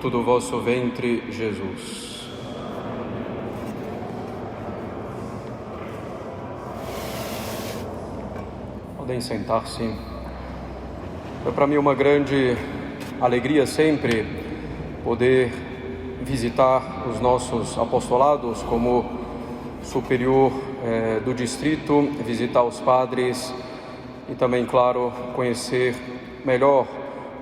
fruto do vosso ventre, Jesus. Podem sentar-se. É para mim uma grande alegria sempre poder visitar os nossos apostolados como superior do distrito, visitar os padres e também, claro, conhecer melhor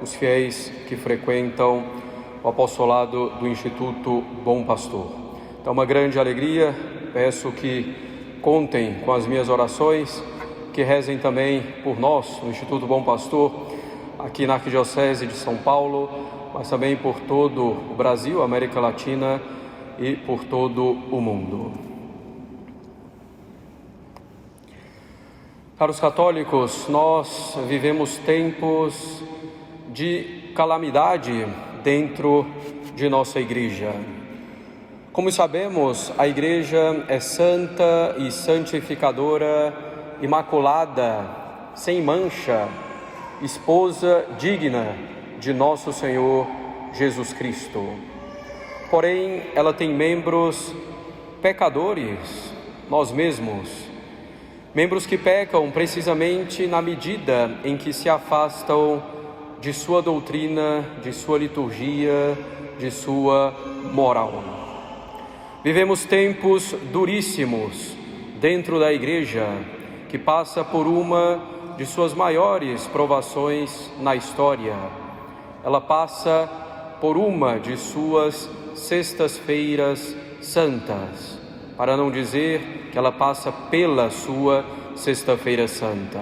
os fiéis que frequentam o apostolado do Instituto Bom Pastor. Então, uma grande alegria, peço que contem com as minhas orações, que rezem também por nós, no Instituto Bom Pastor, aqui na Arquidiocese de São Paulo, mas também por todo o Brasil, América Latina e por todo o mundo. Caros católicos, nós vivemos tempos de calamidade dentro de nossa Igreja. Como sabemos, a Igreja é santa e santificadora, imaculada, sem mancha, esposa digna de nosso Senhor Jesus Cristo. Porém, ela tem membros pecadores, nós mesmos, membros que pecam precisamente na medida em que se afastam de sua doutrina, de sua liturgia, de sua moral. Vivemos tempos duríssimos dentro da Igreja, que passa por uma de suas maiores provações na história. Ela passa por uma de suas sextas-feiras santas, para não dizer que ela passa pela sua sexta-feira santa.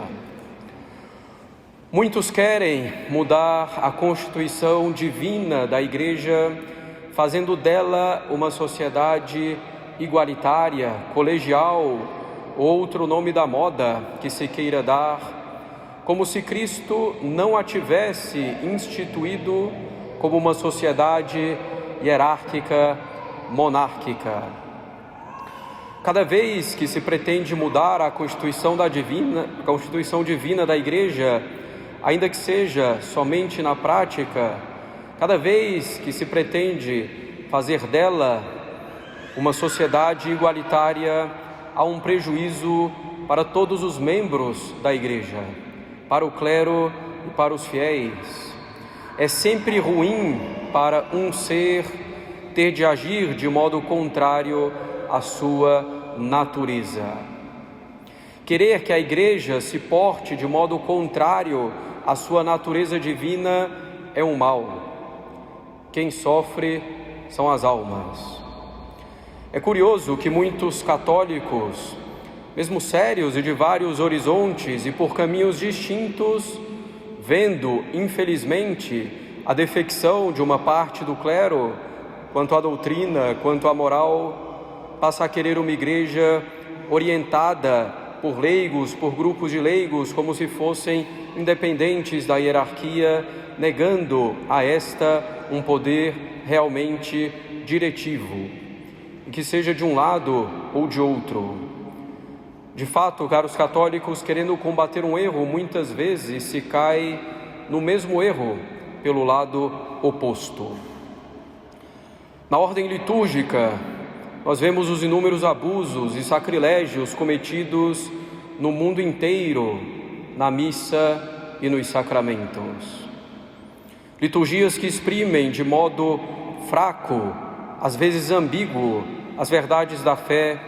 Muitos querem mudar a constituição divina da Igreja, fazendo dela uma sociedade igualitária, colegial, outro nome da moda que se queira dar, como se Cristo não a tivesse instituído como uma sociedade hierárquica, monárquica. Cada vez que se pretende mudar a constituição divina da Igreja, ainda que seja somente na prática, cada vez que se pretende fazer dela uma sociedade igualitária, há um prejuízo para todos os membros da Igreja, para o clero e para os fiéis. É sempre ruim para um ser ter de agir de modo contrário à sua natureza. Querer que a Igreja se porte de modo contrário à sua natureza divina é um mal. Quem sofre são as almas. É curioso que muitos católicos, mesmo sérios e de vários horizontes e por caminhos distintos, vendo, infelizmente, a defecção de uma parte do clero quanto à doutrina, quanto à moral, passa a querer uma Igreja orientada por leigos, por grupos de leigos, como se fossem independentes da hierarquia, negando a esta um poder realmente diretivo, e que seja de um lado ou de outro. De fato, caros católicos, querendo combater um erro, muitas vezes se cai no mesmo erro pelo lado oposto. Na ordem litúrgica, nós vemos os inúmeros abusos e sacrilégios cometidos no mundo inteiro, na missa e nos sacramentos. Liturgias que exprimem de modo fraco, às vezes ambíguo, as verdades da fé,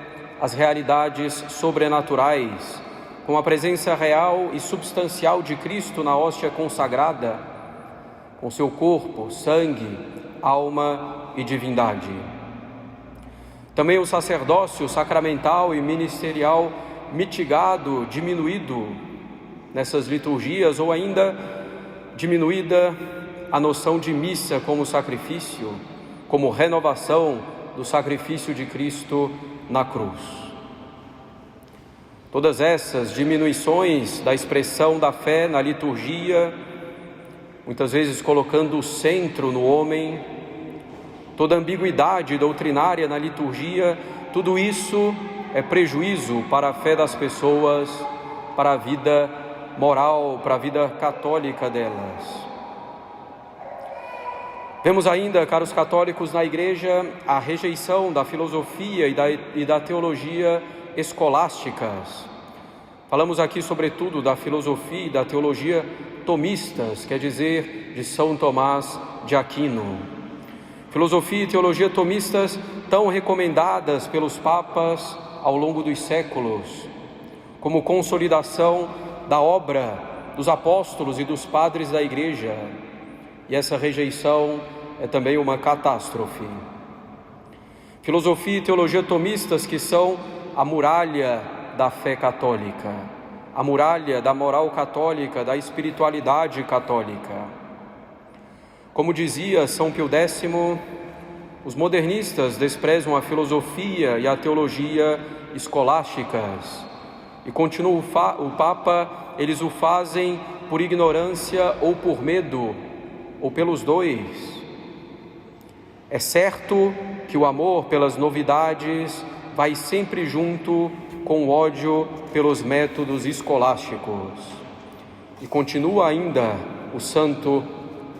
as realidades sobrenaturais, com a presença real e substancial de Cristo na hóstia consagrada, com seu corpo, sangue, alma e divindade. Também o sacerdócio sacramental e ministerial mitigado, diminuído nessas liturgias, ou ainda diminuída a noção de missa como sacrifício, como renovação do sacrifício de Cristo na cruz. Todas essas diminuições da expressão da fé na liturgia, muitas vezes colocando o centro no homem, toda ambiguidade doutrinária na liturgia, tudo isso é prejuízo para a fé das pessoas, para a vida moral, para a vida católica delas. Vemos ainda, caros católicos, na Igreja a rejeição da filosofia e da teologia escolásticas. Falamos aqui, sobretudo, da filosofia e da teologia tomistas, quer dizer, de São Tomás de Aquino. Filosofia e teologia tomistas tão recomendadas pelos papas ao longo dos séculos, como consolidação da obra dos apóstolos e dos padres da Igreja. E essa rejeição é também uma catástrofe. Filosofia e teologia tomistas que são a muralha da fé católica, a muralha da moral católica, da espiritualidade católica. Como dizia São Pio X, os modernistas desprezam a filosofia e a teologia escolásticas. E continua o Papa, eles o fazem por ignorância ou por medo, ou pelos dois. É certo que o amor pelas novidades vai sempre junto com o ódio pelos métodos escolásticos. E continua ainda o Santo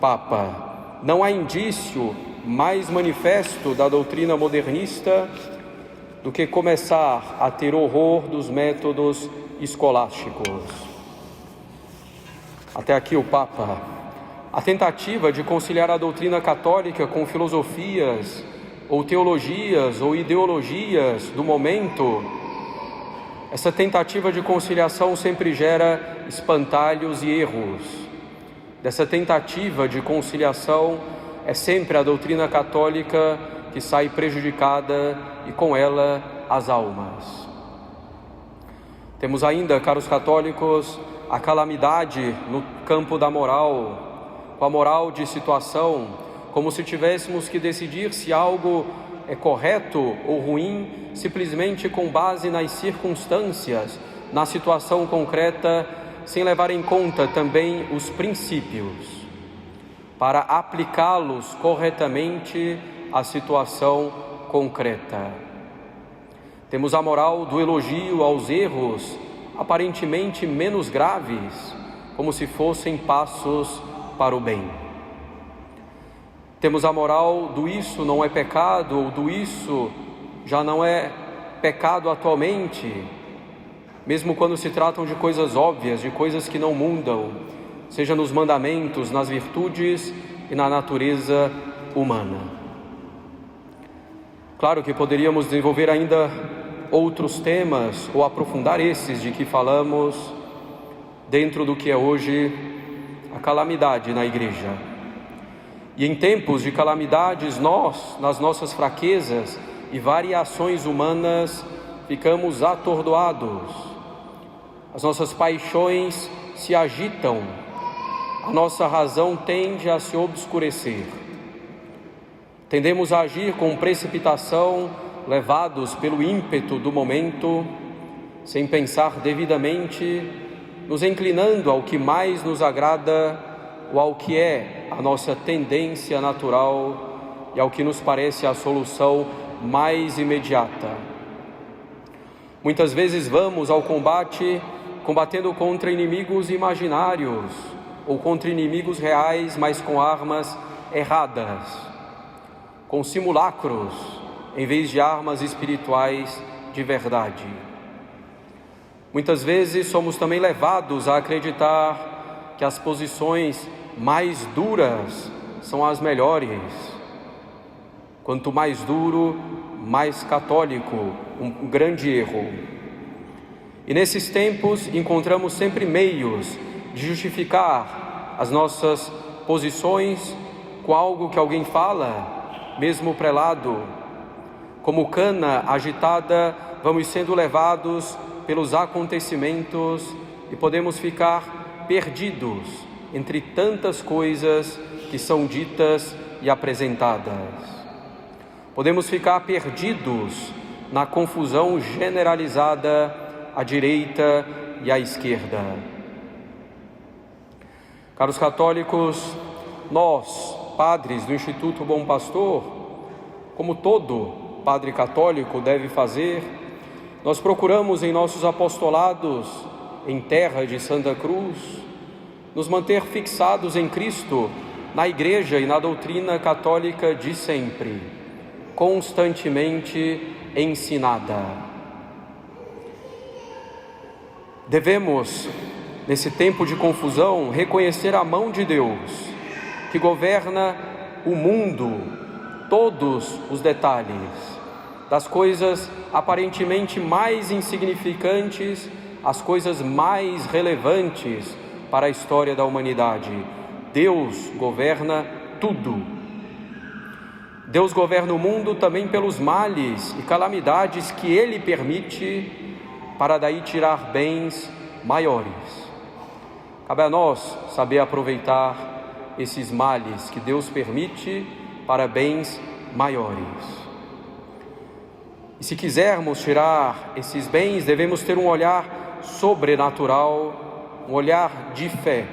Papa: não há indício mais manifesto da doutrina modernista do que começar a ter horror dos métodos escolásticos. Até aqui o Papa. A tentativa de conciliar a doutrina católica com filosofias ou teologias ou ideologias do momento, essa tentativa de conciliação sempre gera espantalhos e erros. Dessa tentativa de conciliação é sempre a doutrina católica que sai prejudicada e com ela as almas. Temos ainda, caros católicos, a calamidade no campo da moral, com a moral de situação, como se tivéssemos que decidir se algo é correto ou ruim, simplesmente com base nas circunstâncias, na situação concreta, sem levar em conta também os princípios, para aplicá-los corretamente à situação concreta. Temos a moral do elogio aos erros, aparentemente menos graves, como se fossem passos para o bem. Temos a moral do isso não é pecado, ou do isso já não é pecado atualmente, mesmo quando se tratam de coisas óbvias, de coisas que não mudam, seja nos mandamentos, nas virtudes e na natureza humana. Claro que poderíamos desenvolver ainda outros temas ou aprofundar esses de que falamos dentro do que é hoje a calamidade na Igreja. E em tempos de calamidades, nós, nas nossas fraquezas e variações humanas, ficamos atordoados. As nossas paixões se agitam, a nossa razão tende a se obscurecer. Tendemos a agir com precipitação, levados pelo ímpeto do momento, sem pensar devidamente, nos inclinando ao que mais nos agrada ou ao que é a nossa tendência natural e ao que nos parece a solução mais imediata. Muitas vezes vamos ao combate combatendo contra inimigos imaginários ou contra inimigos reais, mas com armas erradas, com simulacros, em vez de armas espirituais de verdade. Muitas vezes somos também levados a acreditar que as posições mais duras são as melhores. Quanto mais duro, mais católico, um grande erro. E nesses tempos encontramos sempre meios de justificar as nossas posições com algo que alguém fala, mesmo prelado. Como cana agitada, vamos sendo levados pelos acontecimentos e podemos ficar perdidos entre tantas coisas que são ditas e apresentadas. Podemos ficar perdidos na confusão generalizada à direita e à esquerda. Caros católicos, nós, padres do Instituto Bom Pastor, como todo padre católico deve fazer, nós procuramos em nossos apostolados em terra de Santa Cruz nos manter fixados em Cristo na Igreja e na doutrina católica de sempre, constantemente ensinada. Devemos, nesse tempo de confusão, reconhecer a mão de Deus, que governa o mundo, todos os detalhes, das coisas aparentemente mais insignificantes às coisas mais relevantes para a história da humanidade. Deus governa tudo. Deus governa o mundo também pelos males e calamidades que Ele permite, para daí tirar bens maiores. Cabe a nós saber aproveitar esses males que Deus permite para bens maiores. E se quisermos tirar esses bens, devemos ter um olhar sobrenatural, um olhar de fé,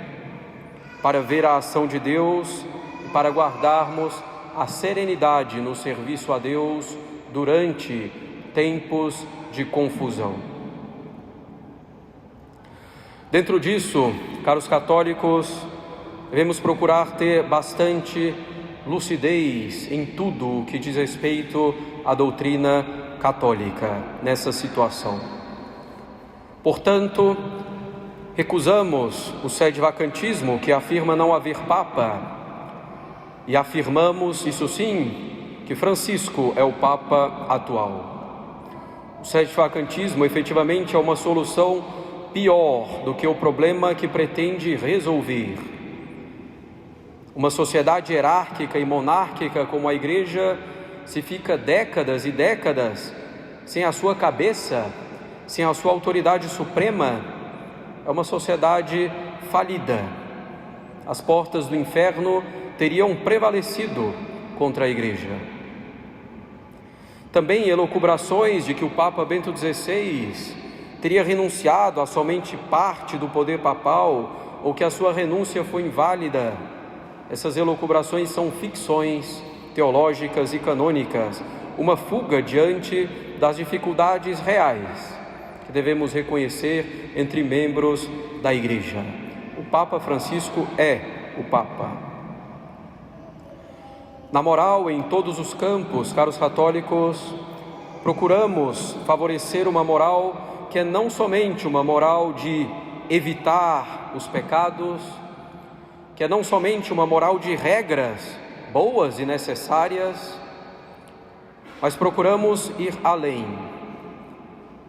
para ver a ação de Deus e para guardarmos a serenidade no serviço a Deus durante tempos de confusão. Dentro disso, caros católicos, devemos procurar ter bastante lucidez em tudo o que diz respeito à doutrina católica nessa situação. Portanto, recusamos o sedevacantismo que afirma não haver Papa e afirmamos, isso sim, que Francisco é o Papa atual. O sedevacantismo efetivamente é uma solução pior do que o problema que pretende resolver. Uma sociedade hierárquica e monárquica como a Igreja, se fica décadas e décadas sem a sua cabeça, sem a sua autoridade suprema, é uma sociedade falida. As portas do inferno teriam prevalecido contra a Igreja. Também elucubrações de que o Papa Bento XVI teria renunciado a somente parte do poder papal ou que a sua renúncia foi inválida. Essas elucubrações são ficções teológicas e canônicas, uma fuga diante das dificuldades reais que devemos reconhecer entre membros da Igreja. O Papa Francisco é o Papa. Na moral, em todos os campos, caros católicos, procuramos favorecer uma moral que é não somente uma moral de evitar os pecados, que é não somente uma moral de regras boas e necessárias, mas procuramos ir além.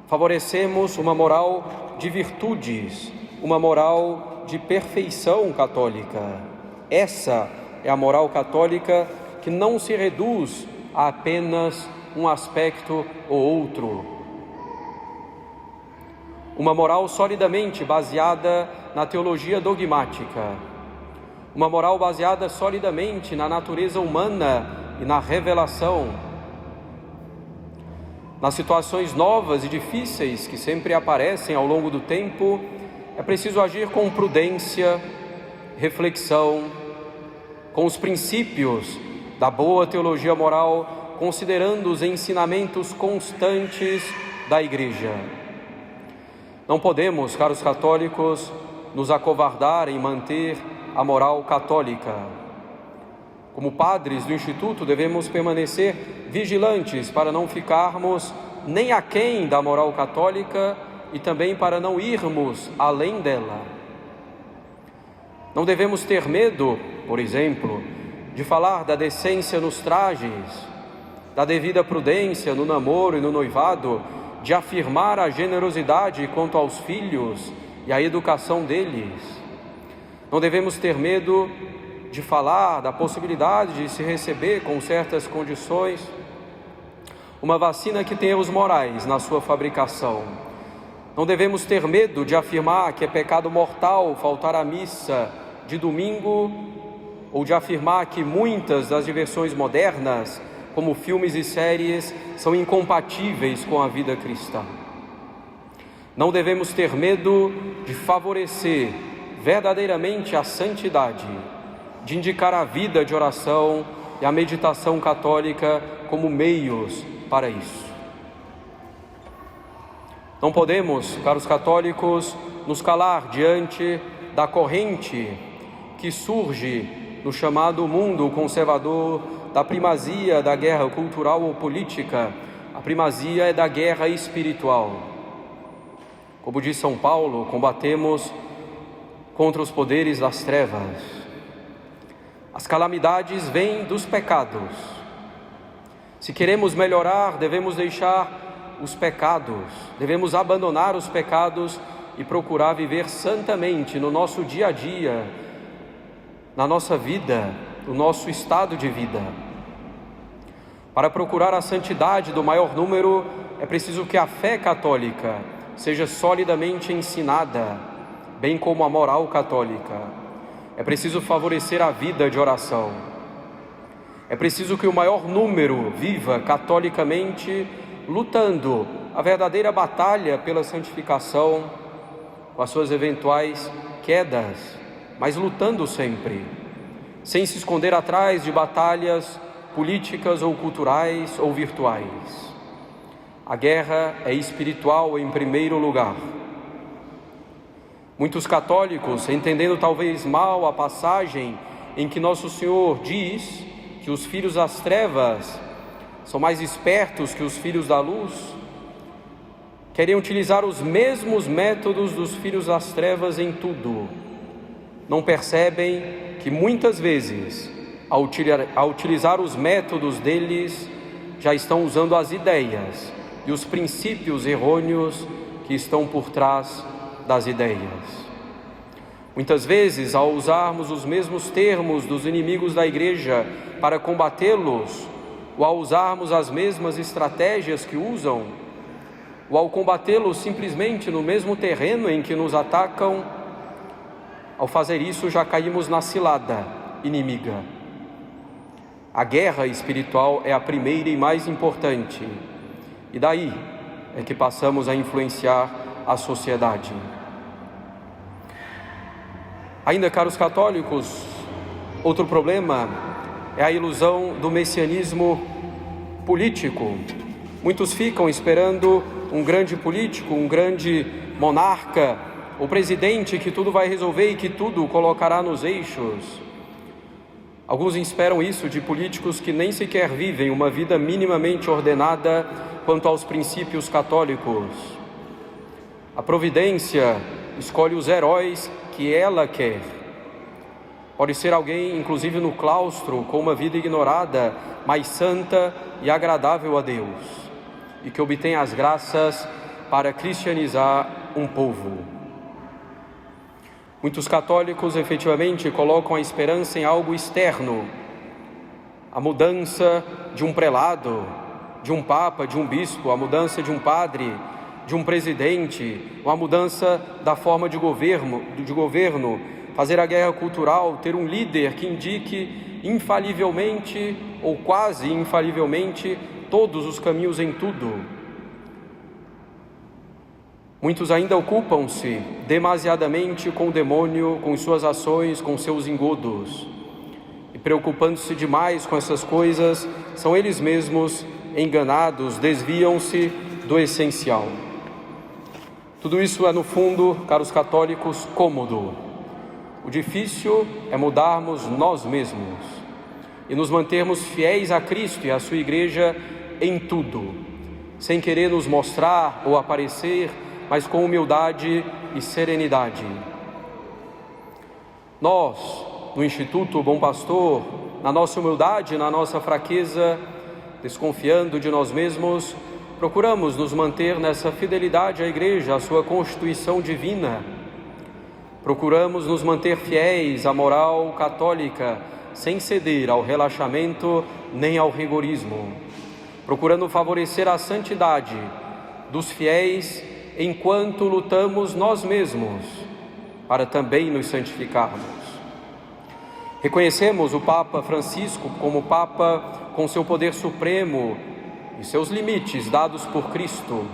Favorecemos uma moral de virtudes, uma moral de perfeição católica. Essa é a moral católica que não se reduz a apenas um aspecto ou outro. Uma moral solidamente baseada na teologia dogmática. Uma moral baseada solidamente na natureza humana e na revelação. Nas situações novas e difíceis que sempre aparecem ao longo do tempo, é preciso agir com prudência, reflexão, com os princípios da boa teologia moral, considerando os ensinamentos constantes da Igreja. Não podemos, caros católicos, nos acovardar em manter a moral católica. Como padres do Instituto, devemos permanecer vigilantes para não ficarmos nem aquém da moral católica e também para não irmos além dela. Não devemos ter medo, por exemplo, de falar da decência nos trajes, da devida prudência no namoro e no noivado, de afirmar a generosidade quanto aos filhos e a educação deles. Não devemos ter medo de falar da possibilidade de se receber com certas condições uma vacina que tem erros morais na sua fabricação. Não devemos ter medo de afirmar que é pecado mortal faltar à missa de domingo ou de afirmar que muitas das diversões modernas, como filmes e séries, são incompatíveis com a vida cristã. Não devemos ter medo de favorecer verdadeiramente a santidade, de indicar a vida de oração e a meditação católica como meios para isso. Não podemos, caros católicos, nos calar diante da corrente que surge no chamado mundo conservador da primazia da guerra cultural ou política, a primazia é da guerra espiritual. Como diz São Paulo, combatemos contra os poderes das trevas. As calamidades vêm dos pecados. Se queremos melhorar, devemos deixar os pecados, devemos abandonar os pecados e procurar viver santamente no nosso dia a dia, na nossa vida, no nosso estado de vida. Para procurar a santidade do maior número, é preciso que a fé católica seja solidamente ensinada, bem como a moral católica. É preciso favorecer a vida de oração. É preciso que o maior número viva catolicamente, lutando a verdadeira batalha pela santificação, com as suas eventuais quedas, mas lutando sempre, sem se esconder atrás de batalhas políticas ou culturais ou virtuais. A guerra é espiritual em primeiro lugar. Muitos católicos, entendendo talvez mal a passagem em que Nosso Senhor diz que os filhos das trevas são mais espertos que os filhos da luz, querem utilizar os mesmos métodos dos filhos das trevas em tudo. Não percebem que muitas vezes, ao utilizar os métodos deles, já estão usando as ideias e os princípios errôneos que estão por trás das ideias. Muitas vezes, ao usarmos os mesmos termos dos inimigos da Igreja para combatê-los, ou ao usarmos as mesmas estratégias que usam, ou ao combatê-los simplesmente no mesmo terreno em que nos atacam, ao fazer isso já caímos na cilada inimiga. A guerra espiritual é a primeira e mais importante, e daí é que passamos a influenciar a sociedade. Ainda, caros católicos, outro problema é a ilusão do messianismo político. Muitos ficam esperando um grande político, um grande monarca, o presidente que tudo vai resolver e que tudo colocará nos eixos. Alguns esperam isso de políticos que nem sequer vivem uma vida minimamente ordenada quanto aos princípios católicos. A providência escolhe os heróis que ela quer. Pode ser alguém, inclusive no claustro, com uma vida ignorada, mas santa e agradável a Deus, e que obtém as graças para cristianizar um povo. Muitos católicos efetivamente colocam a esperança em algo externo, a mudança de um prelado, de um papa, de um bispo, a mudança de um padre, de um presidente, ou a mudança da forma de governo, fazer a guerra cultural, ter um líder que indique infalivelmente ou quase infalivelmente todos os caminhos em tudo. Muitos ainda ocupam-se demasiadamente com o demônio, com suas ações, com seus engodos. E preocupando-se demais com essas coisas, são eles mesmos enganados, desviam-se do essencial. Tudo isso é, no fundo, caros católicos, cômodo. O difícil é mudarmos nós mesmos e nos mantermos fiéis a Cristo e à sua Igreja em tudo, sem querer nos mostrar ou aparecer, mas com humildade e serenidade. Nós, no Instituto Bom Pastor, na nossa humildade, na nossa fraqueza, desconfiando de nós mesmos, procuramos nos manter nessa fidelidade à Igreja, à sua Constituição divina. Procuramos nos manter fiéis à moral católica, sem ceder ao relaxamento nem ao rigorismo. Procurando favorecer a santidade dos fiéis enquanto lutamos nós mesmos para também nos santificarmos. Reconhecemos o Papa Francisco como Papa com seu poder supremo e seus limites dados por Cristo,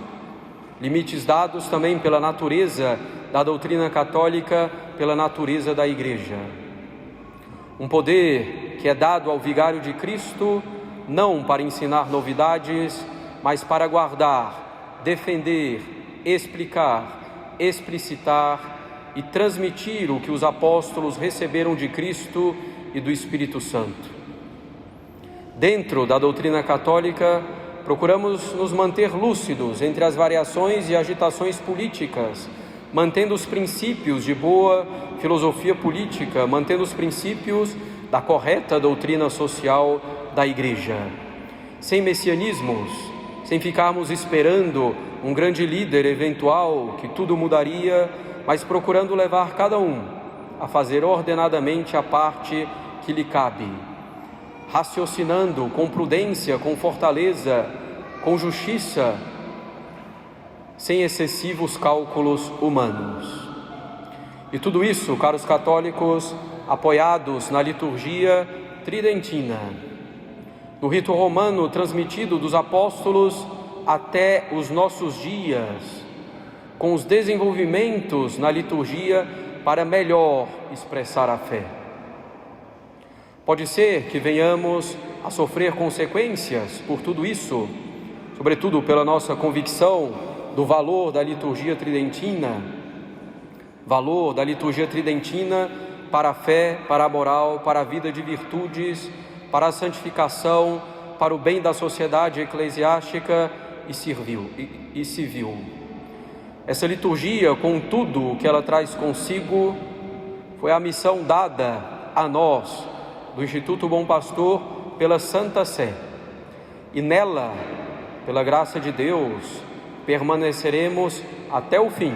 limites dados também pela natureza da doutrina católica, pela natureza da Igreja. Um poder que é dado ao vigário de Cristo não para ensinar novidades, mas para guardar, defender, explicar, explicitar e transmitir o que os apóstolos receberam de Cristo e do Espírito Santo. Dentro da doutrina católica, procuramos nos manter lúcidos entre as variações e agitações políticas, mantendo os princípios de boa filosofia política, mantendo os princípios da correta doutrina social da Igreja. Sem messianismos, sem ficarmos esperando um grande líder eventual que tudo mudaria, mas procurando levar cada um a fazer ordenadamente a parte que lhe cabe, raciocinando com prudência, com fortaleza, com justiça, sem excessivos cálculos humanos. E tudo isso, caros católicos, apoiados na liturgia tridentina, no rito romano transmitido dos apóstolos até os nossos dias, com os desenvolvimentos na liturgia para melhor expressar a fé. Pode ser que venhamos a sofrer consequências por tudo isso, sobretudo pela nossa convicção do valor da liturgia tridentina, para a fé, para a moral, para a vida de virtudes, para a santificação, para o bem da sociedade eclesiástica e civil. Essa liturgia, com tudo o que ela traz consigo, foi a missão dada a nós, do Instituto Bom Pastor, pela Santa Sé. E nela, pela graça de Deus, permaneceremos até o fim,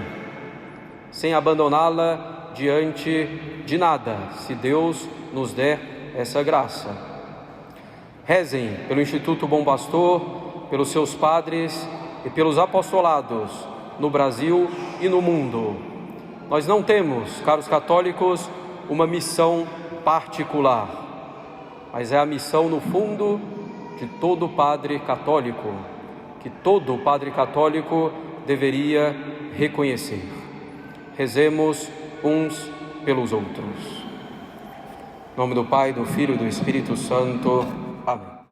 sem abandoná-la diante de nada, se Deus nos der essa graça. Rezem pelo Instituto Bom Pastor, pelos seus padres e pelos apostolados no Brasil e no mundo. Nós não temos, caros católicos, uma missão particular, mas é a missão, no fundo, de todo padre católico, que todo padre católico deveria reconhecer. Rezemos uns pelos outros. Em nome do Pai, do Filho e do Espírito Santo. Amém.